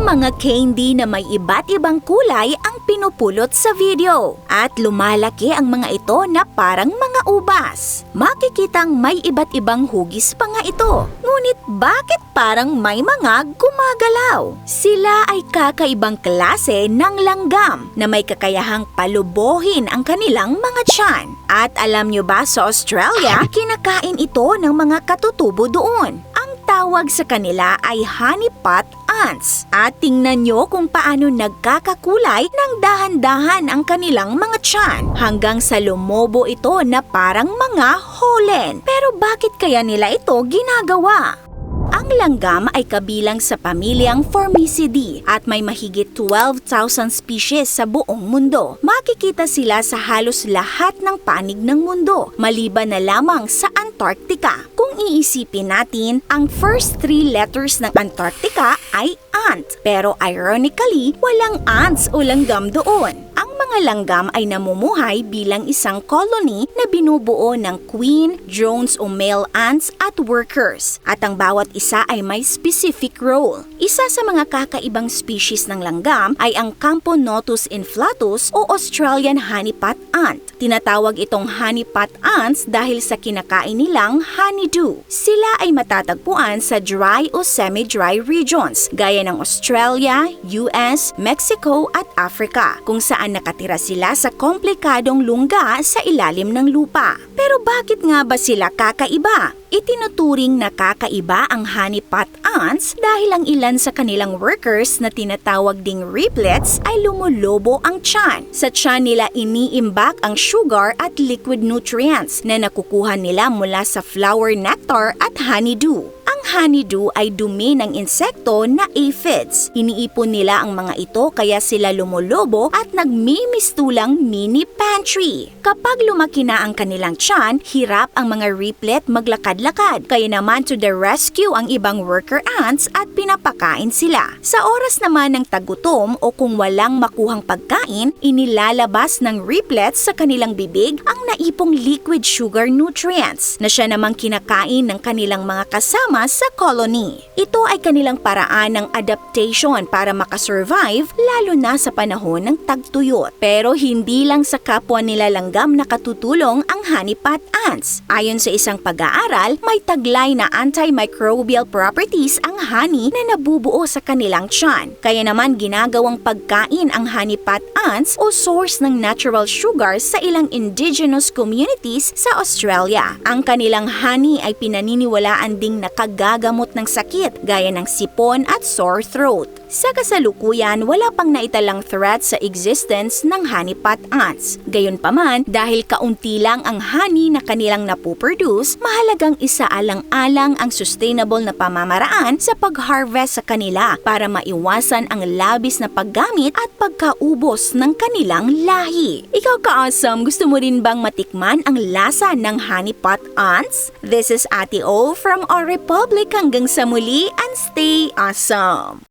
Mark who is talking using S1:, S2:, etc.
S1: mga candy na may iba't ibang kulay ang pinupulot sa video. At lumalaki ang mga ito na parang mga ubas. Makikitang may iba't ibang hugis pa nga ito. Ngunit bakit parang may mga gumagalaw? Sila ay kakaibang klase ng langgam na may kakayahang palubohin ang kanilang mga tiyan. At alam nyo ba, sa Australia, kinakain ito ng mga katutubo doon. Ang tawag sa kanila ay honeypot ants. At tingnan nyo kung paano nagkakakulay ng dahan-dahan ang kanilang mga tiyan hanggang sa lumobo ito na parang mga holen. Pero bakit kaya nila ito ginagawa? Ang langgam ay kabilang sa pamilyang Formicidae at may mahigit 12,000 species sa buong mundo. Makikita sila sa halos lahat ng panig ng mundo, maliban na lamang sa Antarctica. Kung iisipin natin, ang first 3 letters ng Antarctica ay ant. Pero ironically, walang ants o langgam doon. Ang mga langgam ay namumuhay bilang isang colony na binubuo ng queen, drones o male ants at workers. At ang bawat isa ay may specific role. Isa sa mga kakaibang species ng langgam ay ang Camponotus inflatus o Australian honeypot ant. Tinatawag itong honeypot ants dahil sa kinakain nilang honeydew. Sila ay matatagpuan sa dry o semi-dry regions gaya ng Australia, US, Mexico at Africa, kung saan nakatira sila sa komplikadong lungga sa ilalim ng lupa. Pero bakit nga ba sila kakaiba? Itinuturing na kakaiba ang honeypot ants dahil ang ilan sa kanilang workers na tinatawag ding riplets ay lumulobo ang tiyan. Sa tiyan nila iniimbak ang sugar at liquid nutrients na nakukuha nila mula sa flower nectar at honeydew. Ang honeydew ay dumi ng insekto na aphids. Iniipon nila ang mga ito kaya sila lumulobo at nagmimistulang mini pantry. Kapag lumaki na ang kanilang tiyan, hirap ang mga riplet maglakad-lakad. Kaya naman to the rescue ang ibang worker ants at pinapakain sila. Sa oras naman ng tagutom o kung walang makuhang pagkain, inilalabas ng riplets sa kanilang bibig ang naipong liquid sugar nutrients na siya namang kinakain ng kanilang mga kasama sa colony. Ito ay kanilang paraan ng adaptation para makasurvive lalo na sa panahon ng tagtuyot. Pero hindi lang sa kapwa nila langgam nakatutulong ang honeypot ants. Ayon sa isang pag-aaral, may taglay na antimicrobial properties ang honey na nabubuo sa kanilang tiyan. Kaya naman ginagawang pagkain ang honeypot ants o source ng natural sugar sa ilang indigenous communities sa Australia. Ang kanilang honey ay pinaniniwalaan ding nakagagamot ng sakit gaya ng sipon at sore throat. Sa kasalukuyan, wala pang naitalang threat sa existence ng honeypot ants. Gayunpaman, dahil kaunti lang ang honey na kanilang napuproduce, mahalagang isaalang-alang ang sustainable na pamamaraan sa pag-harvest sa kanila para maiwasan ang labis na paggamit at pagkaubos ng kanilang lahi. Ikaw ka-awesome, gusto mo rin bang matikman ang lasa ng honeypot ants? This is Ate O from our Republic. Hanggang sa muli and stay awesome!